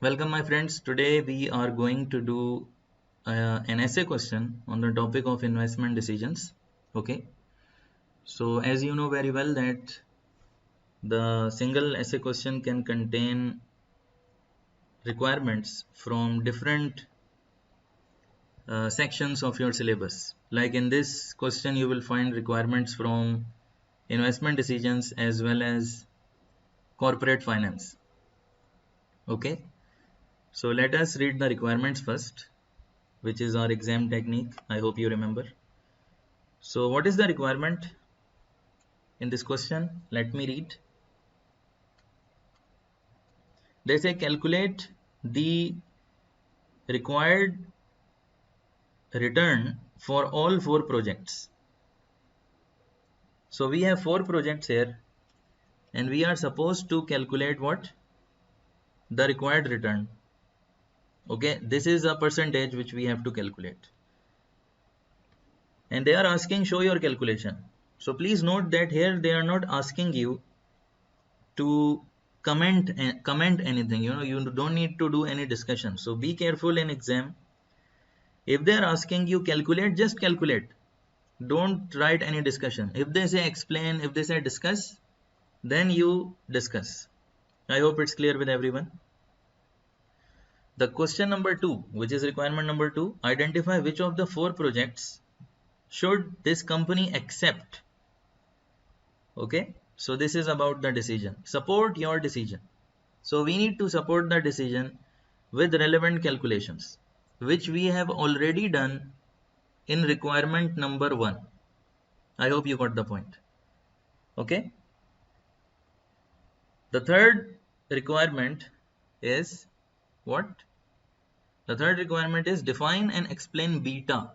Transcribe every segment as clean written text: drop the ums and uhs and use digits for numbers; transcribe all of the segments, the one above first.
Welcome, my friends. Today we are going to do an essay question on the topic of investment decisions. Okay. So, as you know very well, that the single essay question can contain requirements from different sections of your syllabus. Like in this question, you will find requirements from investment decisions as well as corporate finance. Okay. So, let us read the requirements first, which is our exam technique. I hope you remember. So what is the requirement in this question? Let me read. They say calculate the required return for all four projects. So we have four projects here and we are supposed to calculate what? The required return. Okay, this is a percentage which we have to calculate. And they are asking show your calculation. So please note that here they are not asking you to comment anything. You don't need to do any discussion. So be careful in exam. If they are asking you calculate, just calculate. Don't write any discussion. If they say explain, if they say discuss, then you discuss. I hope it's clear with everyone. The question number 2, which is requirement number 2, identify which of the four projects should this company accept. Okay, so this is about the decision. Support your decision. So we need to support the decision with relevant calculations, which we have already done in requirement number 1. I hope you got the point. Okay. The third requirement is what? The third requirement is define and explain beta.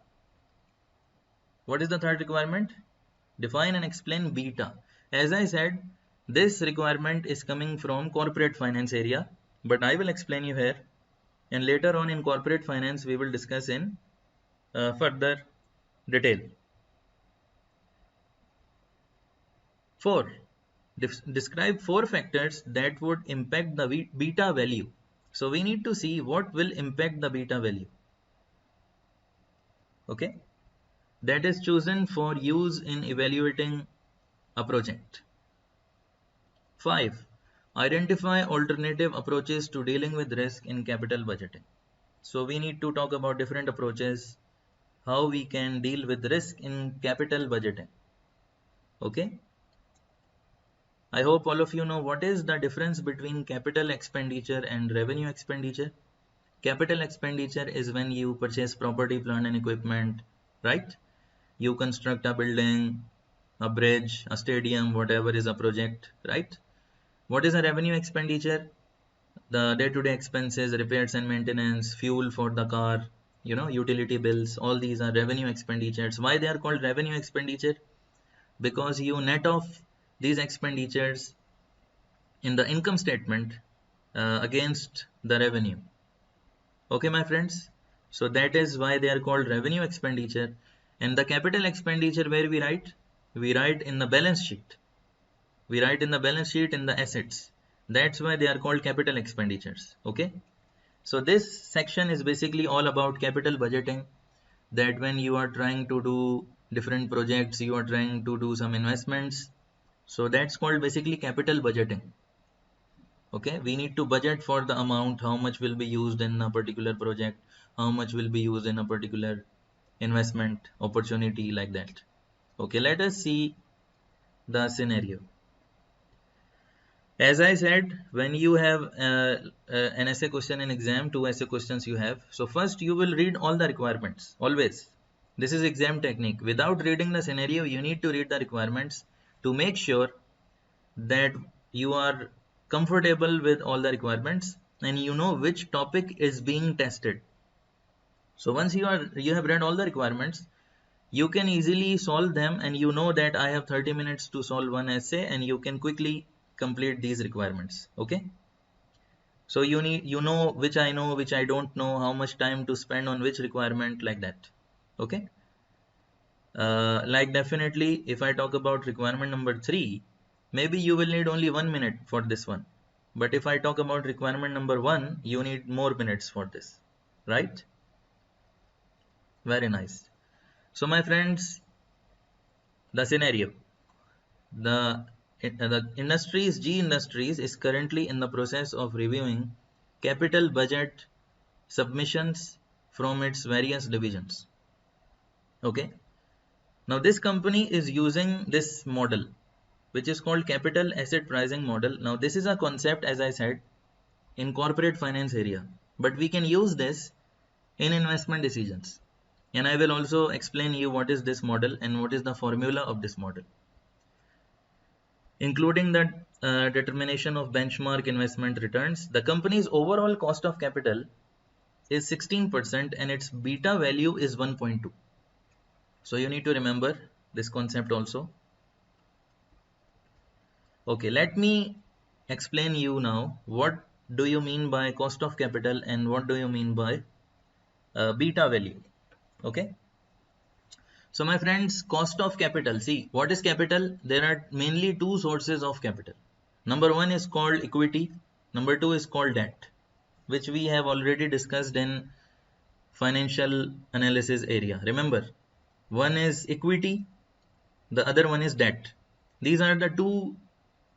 What is the third requirement? Define and explain beta. As I said, this requirement is coming from corporate finance area, but I will explain you here, and later on in corporate finance we will discuss in further detail. 4. Describe 4 factors that would impact the beta value. So we need to see what will impact the beta value. Okay, that is chosen for use in evaluating a project. 5. Identify alternative approaches to dealing with risk in capital budgeting. So we need to talk about different approaches, how we can deal with risk in capital budgeting. Okay. I hope all of you know what is the difference between capital expenditure and revenue expenditure. Capital expenditure is when you purchase property, plant and equipment, right? You construct a building, a bridge, a stadium, whatever is a project, right? What is a revenue expenditure? The day-to-day expenses, repairs and maintenance, fuel for the car, utility bills, all these are revenue expenditures. Why they are called revenue expenditure? Because you net off these expenditures in the income statement against the revenue. Okay, my friends. So that is why they are called revenue expenditure. And the capital expenditure, where we write? We write in the balance sheet. We write in the balance sheet in the assets. That's why they are called capital expenditures. Okay. So this section is basically all about capital budgeting. That when you are trying to do different projects, you are trying to do some investments. So that's called basically capital budgeting. Okay, we need to budget for the amount, how much will be used in a particular project, how much will be used in a particular investment opportunity, like that. Okay, let us see the scenario. As I said, when you have an essay question in exam, 2 essay questions you have. So first you will read all the requirements, always. This is exam technique. Without reading the scenario, you need to read the requirements to make sure that you are comfortable with all the requirements and you know which topic is being tested. So once you have read all the requirements, you can easily solve them, and you know that I have 30 minutes to solve one essay and you can quickly complete these requirements. Okay, so you know which I know, which I don't know, how much time to spend on which requirement, like that. Okay, like definitely if I talk about requirement number 3, maybe you will need only 1 minute for this one. But if I talk about requirement number 1, you need more minutes for this, right? Very nice. So my friends, the scenario, the industries, G Industries is currently in the process of reviewing capital budget submissions from its various divisions. Okay. Now this company is using this model, which is called capital asset pricing model. Now this is a concept, as I said, in corporate finance area, but we can use this in investment decisions. And I will also explain you what is this model and what is the formula of this model, including the determination of benchmark investment returns. The company's overall cost of capital is 16% and its beta value is 1.2. So you need to remember this concept also. Okay, let me explain you now what do you mean by cost of capital and what do you mean by beta value. Okay. So my friends, cost of capital. See, what is capital? There are mainly two sources of capital. Number one is called equity. Number two is called debt, which we have already discussed in financial analysis area. Remember, one is equity, the other one is debt. These are the two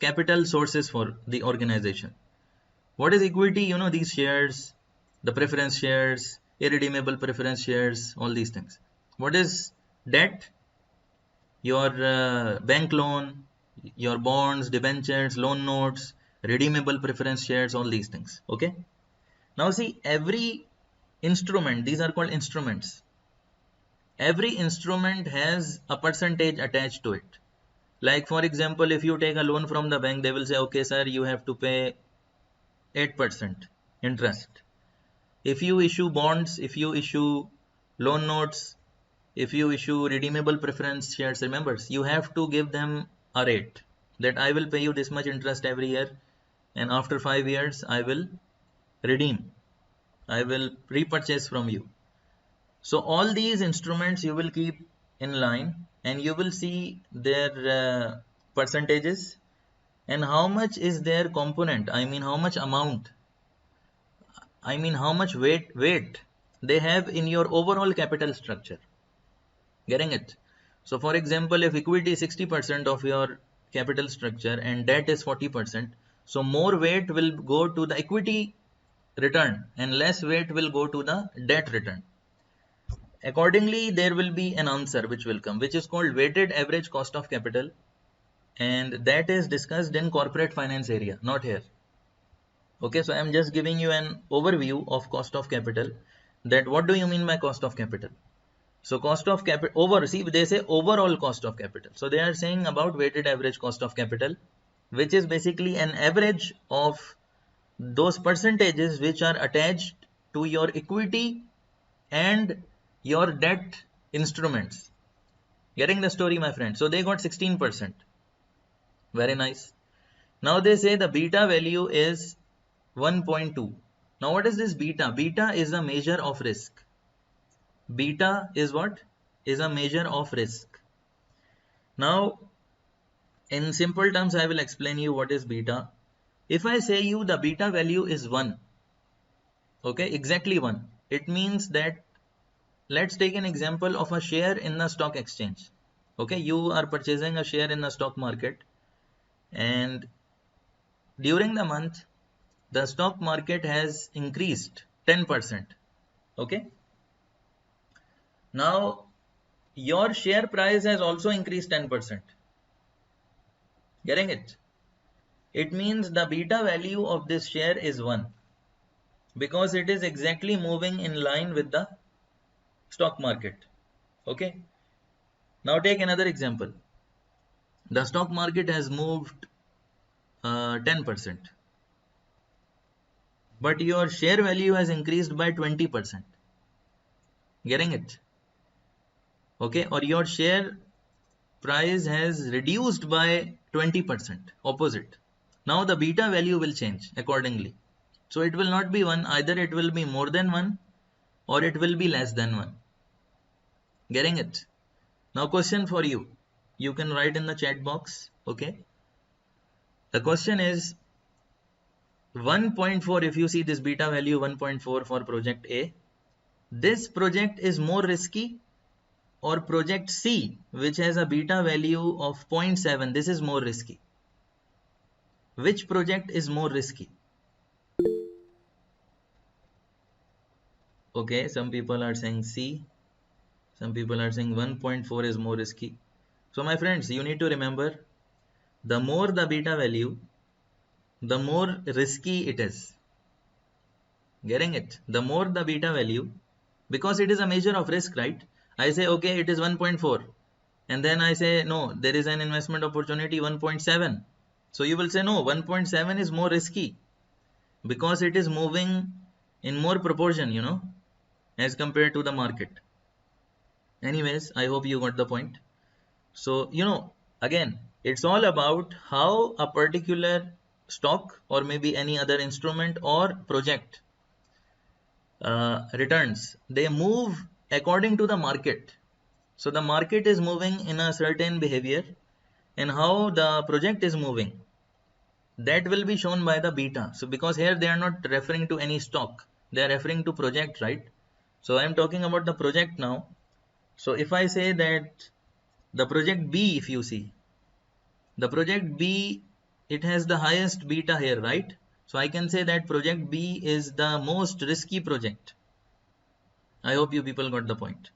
capital sources for the organization. What is equity? You know, these shares, the preference shares, irredeemable preference shares, all these things. What is debt? Your bank loan, your bonds, debentures, loan notes, redeemable preference shares, all these things. Okay. Now see, every instrument, these are called instruments. Every instrument has a percentage attached to it. Like for example, if you take a loan from the bank, they will say, okay, sir, you have to pay 8% interest. If you issue bonds, if you issue loan notes, if you issue redeemable preference shares, remember, you have to give them a rate that I will pay you this much interest every year, and after 5 years I will redeem, I will repurchase from you. So all these instruments you will keep in line and you will see their percentages and how much is their component. I mean how much amount, I mean how much weight they have in your overall capital structure. Getting it? So for example, if equity is 60% of your capital structure and debt is 40%, so more weight will go to the equity return and less weight will go to the debt return. Accordingly, there will be an answer which will come, which is called weighted average cost of capital, and that is discussed in corporate finance area, not here. Okay, so I am just giving you an overview of cost of capital, that what do you mean by cost of capital. So cost of capital, see, they say overall cost of capital. So they are saying about weighted average cost of capital, which is basically an average of those percentages which are attached to your equity and your debt instruments. Getting the story, my friend? So they got 16%. Very nice. Now they say the beta value is 1.2. Now what is this beta? Beta is a measure of risk. Beta is what? Is a measure of risk. Now, in simple terms, I will explain you what is beta. If I say you the beta value is 1, okay, exactly 1, it means that, let's take an example of a share in the stock exchange. Okay, you are purchasing a share in the stock market and during the month, the stock market has increased 10%. Okay. Now, your share price has also increased 10%. Getting it? It means the beta value of this share is 1 because it is exactly moving in line with the stock market. Okay. Now take another example. The stock market has moved 10%, but your share value has increased by 20%. Getting it? Okay. Or your share price has reduced by 20%, opposite. Now the beta value will change accordingly. So it will not be 1, either it will be more than 1 or it will be less than 1. Getting it? Now question for you. You can write in the chat box. Okay. The question is, 1.4, if you see this beta value 1.4 for project A, this project is more risky, or project C, which has a beta value of 0.7, this is more risky. Which project is more risky? Okay, some people are saying C, some people are saying 1.4 is more risky. So my friends, you need to remember, the more the beta value, the more risky it is. Getting it? The more the beta value, because it is a measure of risk, right? I say, okay, it is 1.4. And then I say, no, there is an investment opportunity 1.7. So you will say, no, 1.7 is more risky because it is moving in more proportion, as compared to the market. Anyways, I hope you got the point. So, again, it's all about how a particular stock or maybe any other instrument or project returns. They move according to the market. So the market is moving in a certain behavior, and how the project is moving, that will be shown by the beta. So because here they are not referring to any stock, they are referring to project, right? So I am talking about the project now. So if I say that the project B, if you see, the project B, it has the highest beta here, right? So I can say that project B is the most risky project. I hope you people got the point.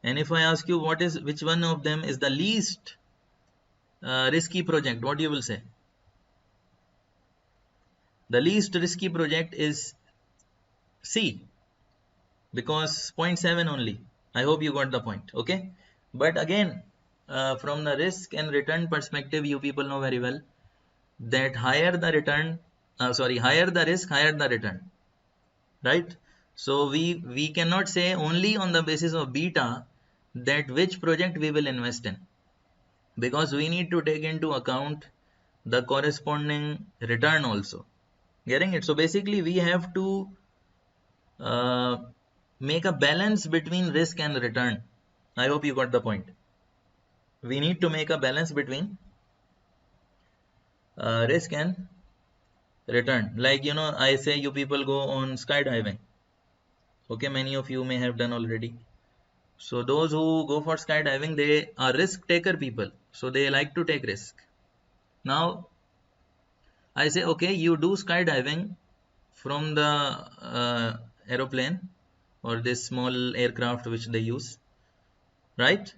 And if I ask you which one of them is the least risky project, what you will say? The least risky project is C, because 0.7 only. I hope you got the point. Okay, but again, from the risk and return perspective, you people know very well that higher the return, higher the risk, higher the return, right? So we cannot say only on the basis of beta that which project we will invest in, because we need to take into account the corresponding return also. Getting it? So basically we have to make a balance between risk and return. I hope you got the point. We need to make a balance between risk and return. Like, I say you people go on skydiving. Okay, many of you may have done already. So those who go for skydiving, they are risk taker people. So they like to take risk. Now, I say, okay, you do skydiving from the aeroplane or this small aircraft which they use, right?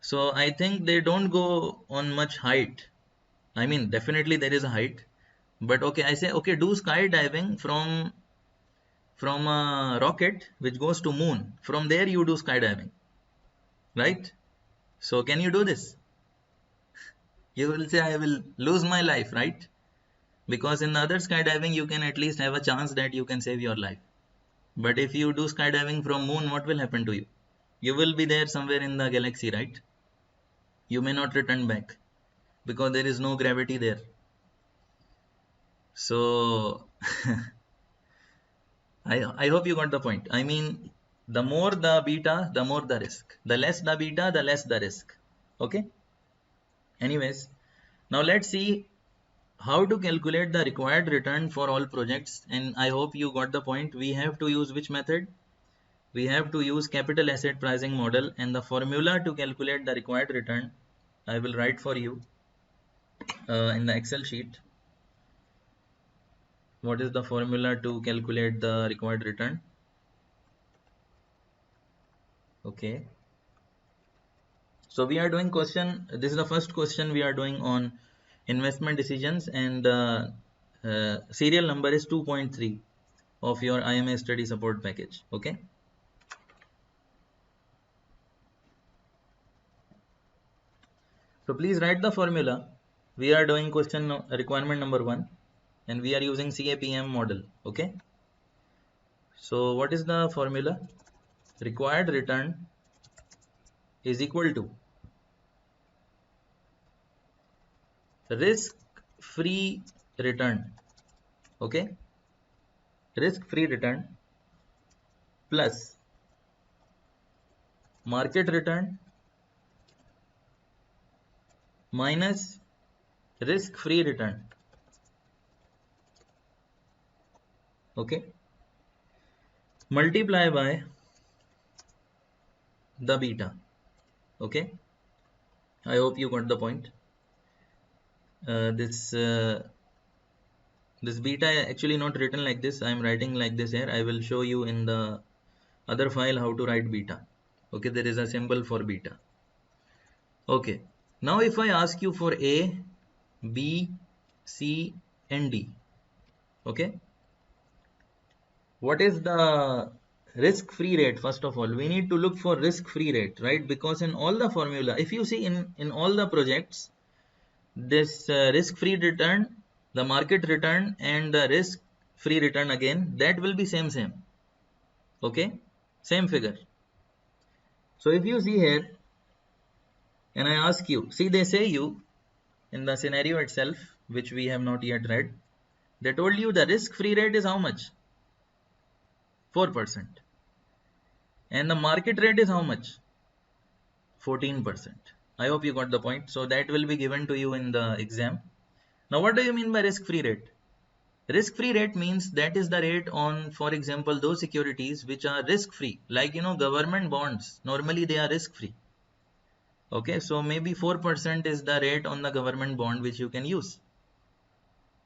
So I think they don't go on much height. I mean, definitely there is a height, but okay, I say, okay, do skydiving from a rocket which goes to moon. From there you do skydiving, right? So can you do this? You will say, I will lose my life, right? Because in the other skydiving, you can at least have a chance that you can save your life. But if you do skydiving from moon, what will happen to you? You will be there somewhere in the galaxy, right? You may not return back because there is no gravity there. So I hope you got the point. I mean, the more the beta, the more the risk. The less the beta, the less the risk. Okay. Anyways, now let's see how to calculate the required return for all projects. And I hope you got the point. We have to use which method? We have to use capital asset pricing model, and the formula to calculate the required return I will write for you in the Excel sheet. What is the formula to calculate the required return? Okay. So we are doing question. This is the first question we are doing on investment decisions, and serial number is 2.3 of your IMA study support package. Okay. So please write the formula. We are doing question requirement number 1, and we are using CAPM model. Okay. So what is the formula? Required return is equal to risk free return. Okay. Risk free return plus market return minus risk free return. Okay, multiply by the beta. Okay, I hope you got the point. This beta actually not written like this. I am writing like this here. I will show you in the other file how to write beta. Okay, there is a symbol for beta. Okay, now if I ask you for A, B, C and D, okay, what is the risk-free rate? First of all, we need to look for risk-free rate, right? Because in all the formula, if you see in all the projects, this risk-free return, the market return and the risk-free return again, that will be same. Okay, same figure. So if you see here and I ask you, see they say you in the scenario itself, which we have not yet read, they told you the risk-free rate is how much? 4%. And the market rate is how much? 14%. I hope you got the point. So that will be given to you in the exam. Now what do you mean by risk-free rate? Risk-free rate means that is the rate on, for example, those securities which are risk-free, like government bonds. Normally they are risk-free. Okay, so maybe 4% is the rate on the government bond which you can use.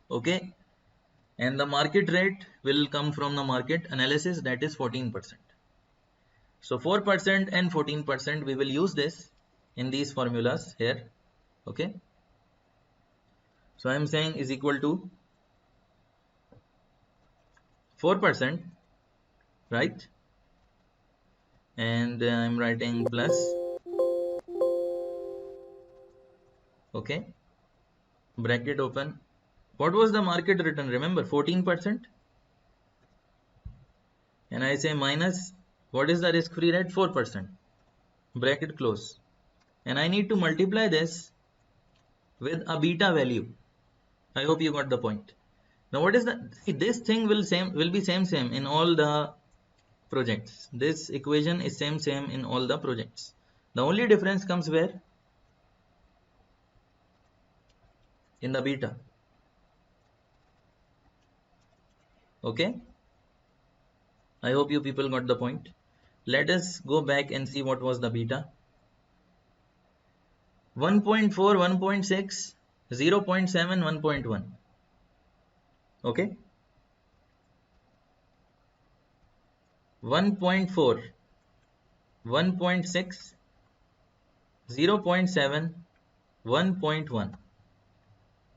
Okay, and the market rate will come from the market analysis, that is 14%. So 4% and 14% we will use this in these formulas here. Okay, so I am saying is equal to 4%, right? And I am writing plus, okay, bracket open. What was the market return? Remember 14%. And I say minus, what is the risk-free rate? 4%. Bracket close. And I need to multiply this with a beta value. I hope you got the point. Now what is the, see, this thing will be same in all the projects. This equation is same in all the projects. The only difference comes where? In the beta. Okay, I hope you people got the point. Let us go back and see what was the beta. 1.4, 1.6, 0.7, 1.1. Okay, 1.4, 1.6, 0.7, 1.1.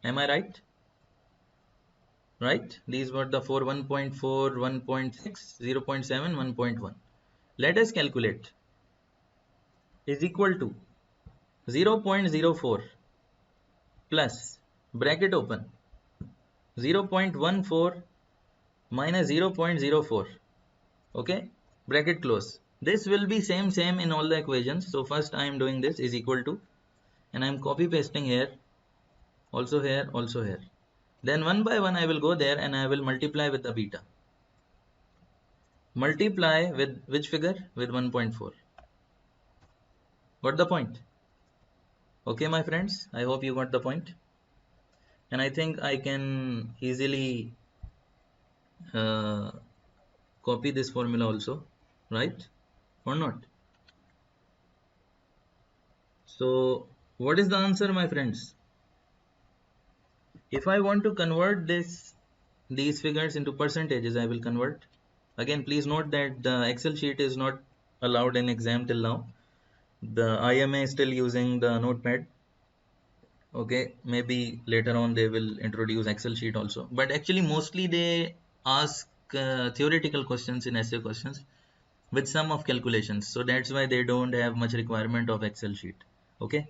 Am I right? Right, these were the 4: 1.4, 1.6, 0.7, 1.1. Let us calculate. Is equal to 0.04 plus, bracket open, 0.14 minus 0.04. Okay, bracket close. This will be same in all the equations. So first I am doing this is equal to, and I am copy pasting here, also here, also here. Then one by one I will go there and I will multiply with the beta. Multiply with which figure? With 1.4. Got the point? Okay, my friends, I hope you got the point. And I think I can easily copy this formula also, right? Or not? So what is the answer, my friends? If I want to convert these figures into percentages, I will convert. Again, please note that the Excel sheet is not allowed in exam till now. The IMA is still using the notepad. Okay, maybe later on they will introduce Excel sheet also. But actually mostly they ask theoretical questions in essay questions with some of calculations. So that's why they don't have much requirement of Excel sheet. Okay,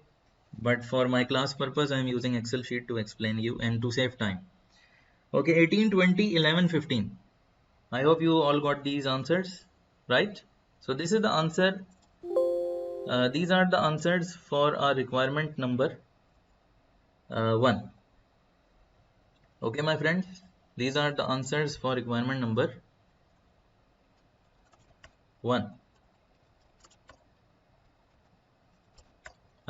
but for my class purpose, I am using Excel sheet to explain you and to save time. Okay, 18, 20, 11, 15. I hope you all got these answers, right? So this is the answer. These are the answers for our requirement number 1. Okay, my friends, these are the answers for requirement number 1.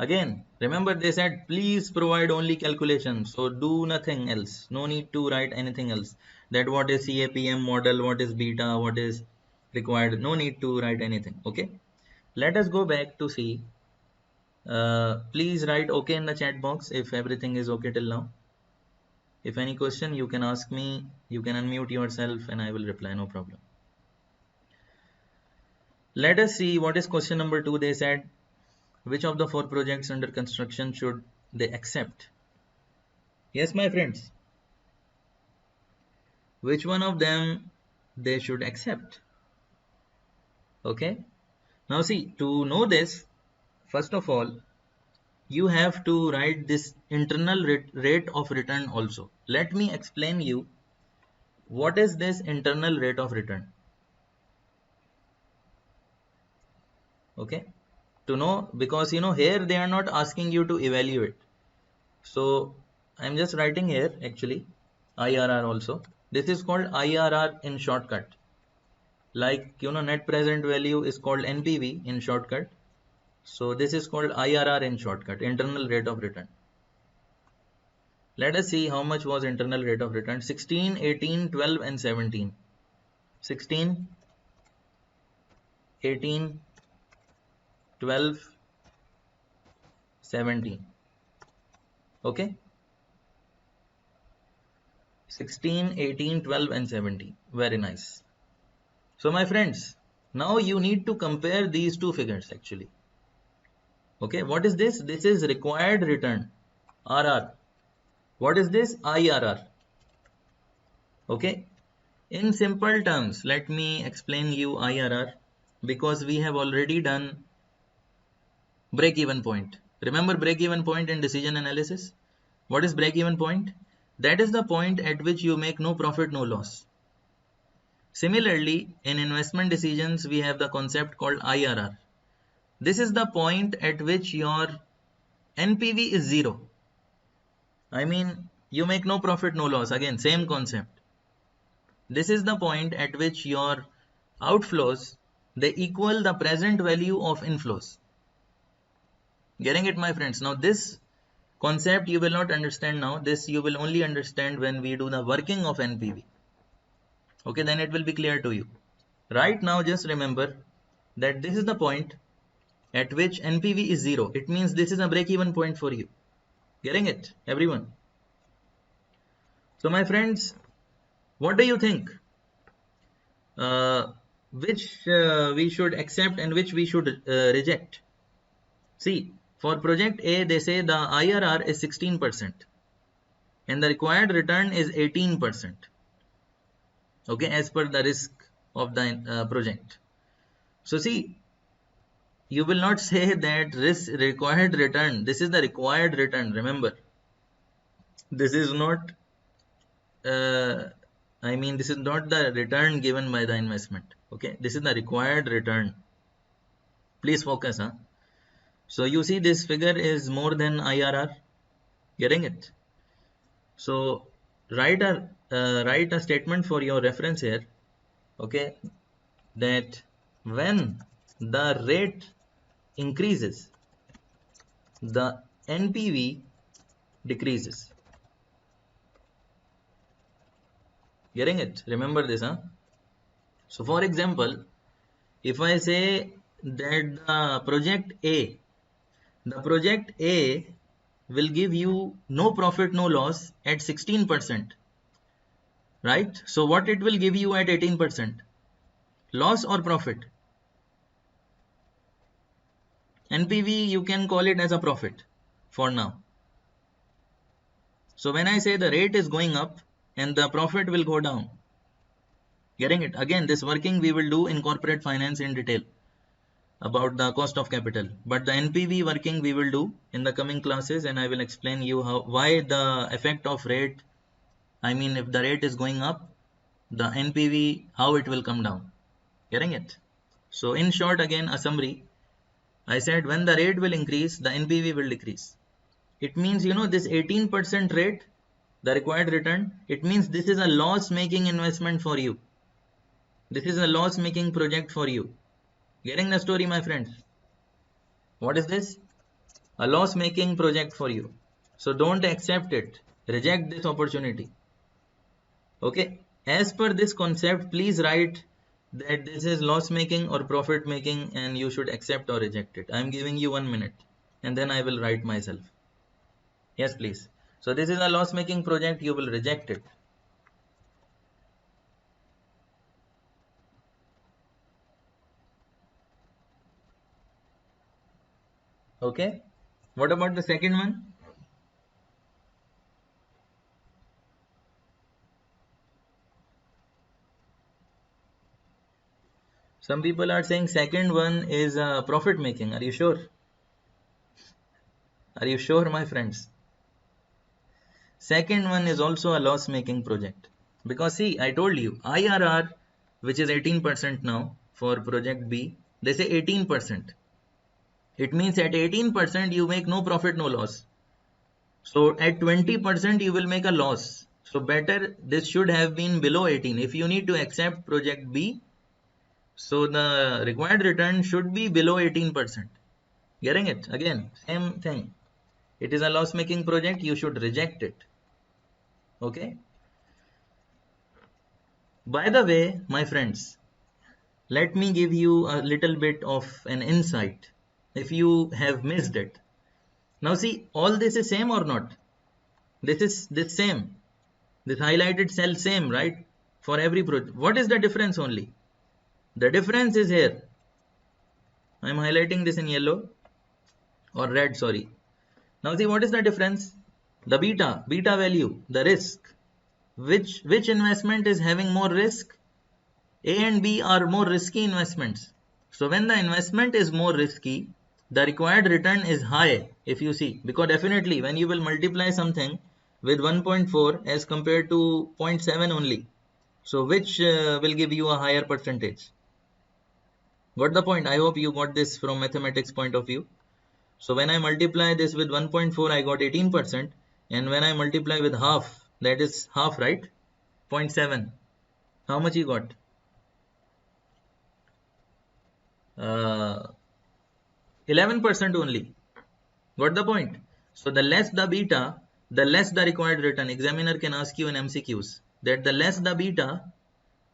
Again, remember they said please provide only calculations, so do nothing else. No need to write anything else. That what is CAPM model, what is beta, what is required. No need to write anything. Okay. Let us go back to see. Please write okay in the chat box if everything is okay till now. If any question you can ask me, you can unmute yourself and I will reply, no problem. Let us see what is question number 2. They said which of the 4 projects under construction should they accept? Yes, my friends. Which one of them they should accept? Okay. Now see, to know this, first of all, you have to write this internal rate of return also. Let me explain you what is this internal rate of return. Okay. To know, because here they are not asking you to evaluate. So I'm just writing here actually IRR also. This is called IRR in shortcut. Like net present value is called NPV in shortcut. So this is called IRR in shortcut, internal rate of return. Let us see how much was internal rate of return. 16, 18, 12 and 17. 16, 18, 12, 17. Okay. 16, 18, 12 and 17. Very nice. So my friends, now you need to compare these two figures actually. Okay, what is this? This is required return, RR. What is this? IRR. Okay, in simple terms, let me explain you IRR, because we have already done break-even point. Remember break-even point in decision analysis? What is break-even point? That is the point at which you make no profit, no loss. Similarly, in investment decisions, we have the concept called IRR. This is the point at which your NPV is 0. I mean, you make no profit, no loss. Again, same concept. This is the point at which your outflows, they equal the present value of inflows. Getting it, my friends? Now, this concept you will not understand now. This you will only understand when we do the working of NPV. Okay, then it will be clear to you. Right now, just remember that this is the point at which NPV is 0. It means this is a break-even point for you. Getting it, everyone? So, my friends, what do you think? Which we should accept and which we should reject? See, for project A, they say the IRR is 16% and the required return is 18%. Okay, as per the risk of the project. So see, you will not say that risk required return. This is the required return. Remember, this is not. This is not the return given by the investment. Okay, this is the required return. Please focus, huh? So you see, this figure is more than IRR. Getting it? So write a statement for your reference here. Okay, that when the rate increases, the NPV decreases. Getting it? Remember this, huh? So for example, if I say that the project A will give you no profit, no loss at 16%, right? So what it will give you at 18%? Loss or profit? NPV, you can call it as a profit for now. So when I say the rate is going up and the profit will go down. Getting it? Again, this working we will do in corporate finance in detail about the cost of capital. But the NPV working we will do in the coming classes, and I will explain you why the effect of rate, if the rate is going up, the NPV, how it will come down. Getting it? So in short, again, a summary. I said when the rate will increase, the NPV will decrease. It means, this 18% rate, the required return, it means this is a loss-making investment for you. This is a loss-making project for you. Getting the story, my friends? What is this? a loss making project for you. So don't accept it, reject this opportunity. Okay, as per this concept, please write that this is loss making or profit making and you should accept or reject it. I am giving you 1 minute and then I will write myself. Yes, please. So this is a loss making project, you will reject it. Okay, what about the second one? Some people are saying second one is profit making. Are you sure? Are you sure, my friends? Second one is also a loss making project. Because see, I told you, IRR, which is 18% now for project B, they say 18%. It means at 18% you make no profit, no loss. So at 20% you will make a loss. So better this should have been below 18. If you need to accept project B, so the required return should be below 18%. Getting it? Again, same thing. It is a loss making project, you should reject it. Okay. By the way, my friends, let me give you a little bit of an insight if you have missed it. Now see, all this is same or not? This is this same. This highlighted cell same, right? For every project. What is the difference only? The difference is here. I am highlighting this in yellow or red, sorry. Now see, what is the difference? The beta value, the risk. Which investment is having more risk? A and B are more risky investments. So when the investment is more risky, the required return is high, if you see, because definitely when you will multiply something with 1.4 as compared to 0.7 only, so which will give you a higher percentage? Got the point? I hope you got this from mathematics point of view. So when I multiply this with 1.4, I got 18%, and when I multiply with half, that is half, right? 0.7. How much you got? 11% only. Got the point? So the less the beta, the less the required return. Examiner can ask you in MCQs that the less the beta,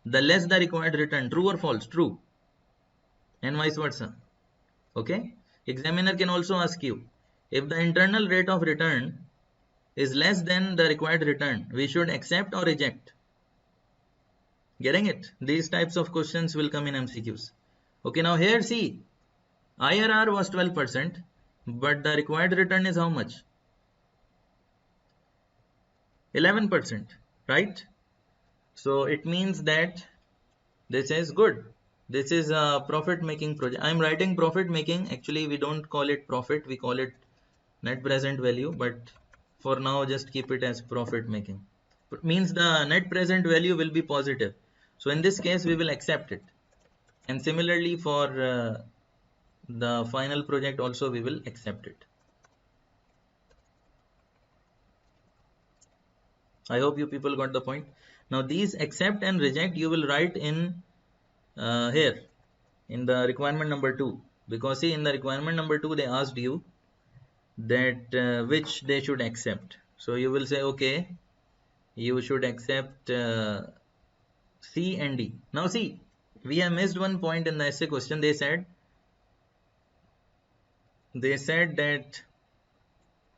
the less the required return. True or false? True. And vice versa. Okay? Examiner can also ask you if the internal rate of return is less than the required return, we should accept or reject. Getting it? These types of questions will come in MCQs. Okay, now here see, IRR was 12%, but the required return is how much? 11%, right? So it means that this is good. This is a profit making project. I'm writing profit making. Actually, we don't call it profit. We call it net present value. But for now, just keep it as profit making. It means the net present value will be positive. So in this case, we will accept it. And similarly for the final project also, we will accept it. I hope you people got the point. Now these accept and reject you will write in here in the requirement number 2, because see in the requirement number 2 they asked you that which they should accept. So you will say okay, you should accept C and D. Now see, we have missed one point in the essay question. They said that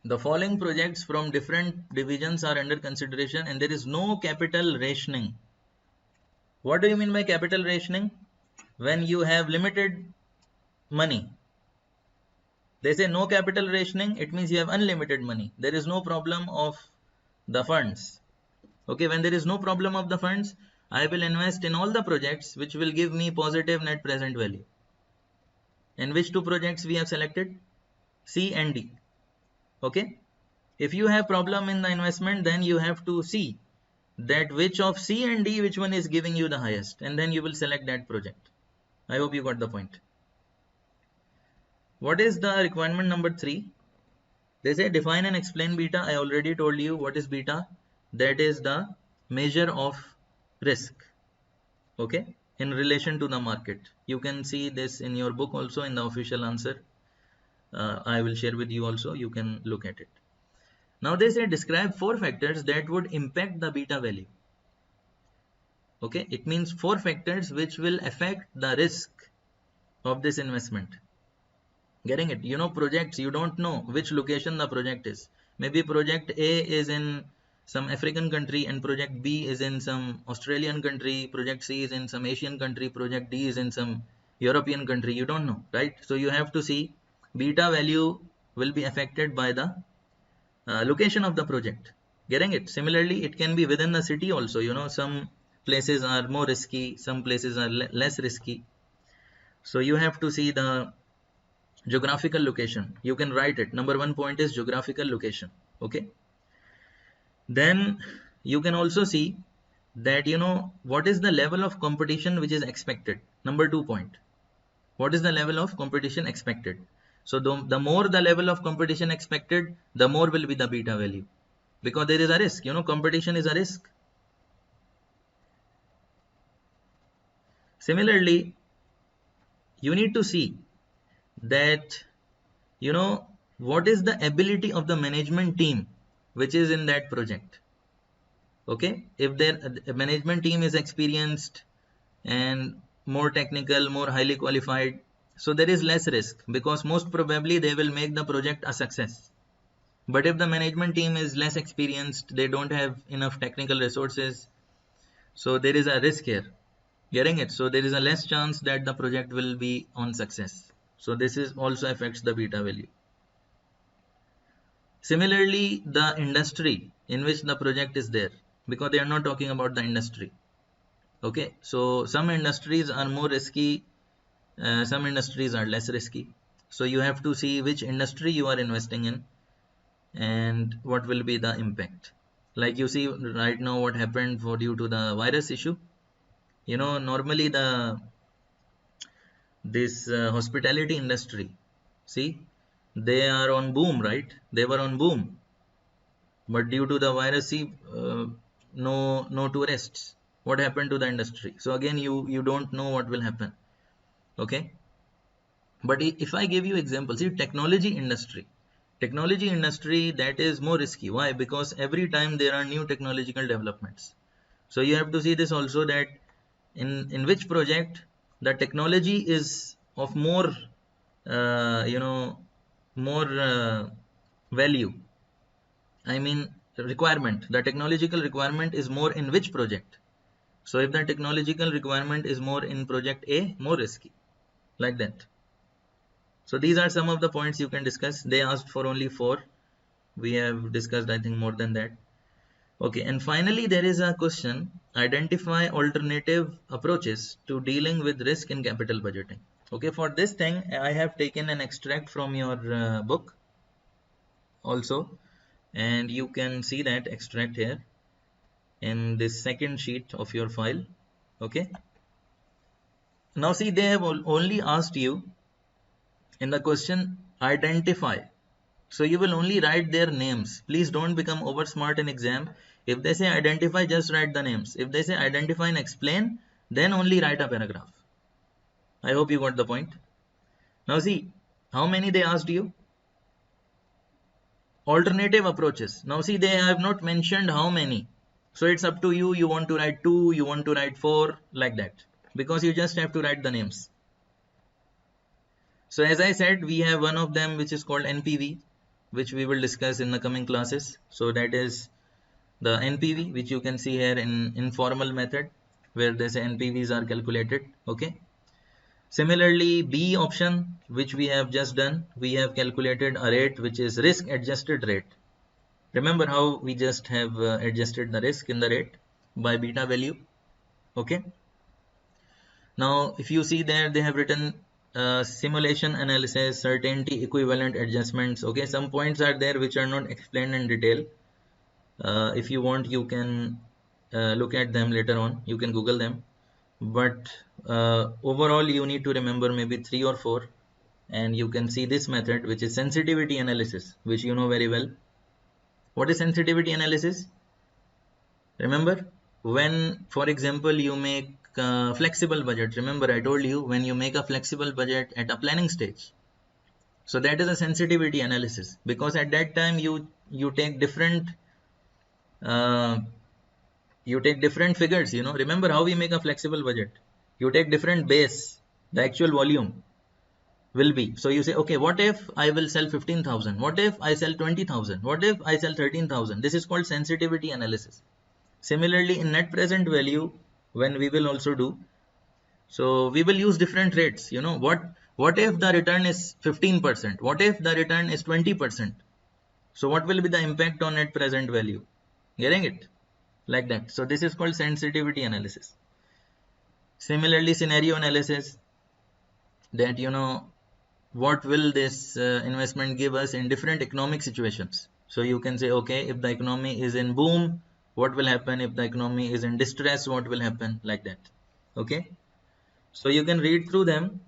the following projects from different divisions are under consideration and there is no capital rationing. What do you mean by capital rationing? When you have limited money. They say no capital rationing, it means you have unlimited money. There is no problem of the funds. Okay, when there is no problem of the funds, I will invest in all the projects which will give me positive net present value. And which two projects we have selected? C and D. Okay. If you have problem in the investment, then you have to see that which of C and D, which one is giving you the highest, and then you will select that project. I hope you got the point. What is the requirement number 3? They say define and explain beta. I already told you what is beta. That is the measure of risk. Okay, in relation to the market. You can see this in your book also in the official answer. I will share with you also, you can look at it. Now they say describe 4 factors that would impact the beta value. Okay, it means 4 factors which will affect the risk of this investment. Getting it? You know, projects, you don't know which location the project is. Maybe project A is in some African country and project B is in some Australian country, project C is in some Asian country, project D is in some European country. You don't know, right? So you have to see beta value will be affected by the location of the project. Getting it? Similarly, it can be within the city also. You know, some places are more risky, some places are less risky. So you have to see the geographical location. You can write it. Number 1 point is geographical location. Okay. Then you can also see that, you know, what is the level of competition which is expected. Number 2 point. What is the level of competition expected? So the more the level of competition expected, the more will be the beta value, because there is a risk. You know, competition is a risk. Similarly, you need to see that, you know, what is the ability of the management team which is in that project. Okay, if their management team is experienced and more technical, more highly qualified, so there is less risk, because most probably they will make the project a success. But if the management team is less experienced, they don't have enough technical resources, so there is a risk here. Getting it? So there is a less chance that the project will be on success. So this is also affects the beta value. Similarly, the industry in which the project is there, because they are not talking about the industry. Okay, so some industries are more risky, some industries are less risky. So you have to see which industry you are investing in and what will be the impact. Like you see right now what happened for due to the virus issue. You know, normally this hospitality industry, see, they are on boom, right? They were on boom, but due to the virus, see, no tourists. What happened to the industry? So again, you don't know what will happen. Okay, but if I give you example, see, technology industry, that is more risky. Why? Because every time there are new technological developments. So you have to see this also, that in which project the technology is of more you know, more value. I mean, requirement, the technological requirement is more in which project. So if the technological requirement is more in project A, more risky, like that. So these are some of the points you can discuss. They asked for only 4. We have discussed, I think, more than that. Okay, and finally there is a question: identify alternative approaches to dealing with risk in capital budgeting. Okay, for this thing I have taken an extract from your book also, and you can see that extract here in this second sheet of your file. Okay, now see, they have only asked you in the question identify, so you will only write their names. Please don't become over smart in exam. If they say identify, just write the names. If they say identify and explain, then only write a paragraph. I hope you got the point. Now see, how many they asked you? Alternative approaches. Now see, they have not mentioned how many. So it's up to you. You want to write 2, you want to write 4, like that. Because you just have to write the names. So as I said, we have one of them which is called NPV, which we will discuss in the coming classes. So that is the NPV, which you can see here in informal method, where the NPVs are calculated. Okay. Similarly, B option, which we have just done, we have calculated a rate which is risk adjusted rate. Remember how we just have adjusted the risk in the rate by beta value. Okay. Now, if you see there, they have written simulation analysis, certainty, equivalent adjustments. Okay, some points are there which are not explained in detail. If you want, you can look at them later on. You can Google them. But overall, you need to remember maybe 3 or 4. And you can see this method, which is sensitivity analysis, which you know very well. What is sensitivity analysis? Remember, when, for example, you make flexible budget. Remember, I told you, when you make a flexible budget at a planning stage. So that is a sensitivity analysis, because at that time you take different uh, figures. Remember how we make a flexible budget. You take different base, the actual volume will be. So you say, okay, what if I will sell 15,000? What if I sell 20,000? What if I sell 13,000? This is called sensitivity analysis. Similarly, in net present value, when we will also do, so we will use different rates. What if the return is 15%? What if the return is 20%? So what will be the impact on net present value? Getting it? Like that. So this is called sensitivity analysis. Similarly, scenario analysis, that what will this investment give us in different economic situations. So you can say, okay, if the economy is in boom, what will happen? If the economy is in distress, what will happen? Like that. Okay, so you can read through them.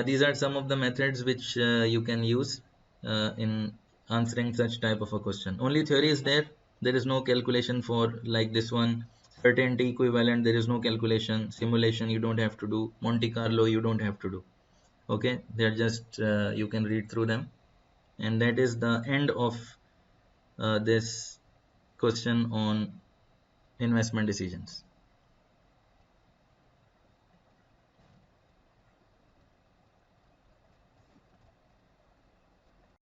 These are some of the methods which you can use in answering such type of a question. Only theory is there. There is no calculation for like this one. Certainty equivalent, there is no calculation. Simulation you don't have to do. Monte Carlo you don't have to do. Okay, they're just you can read through them. And that is the end of this question on investment decisions.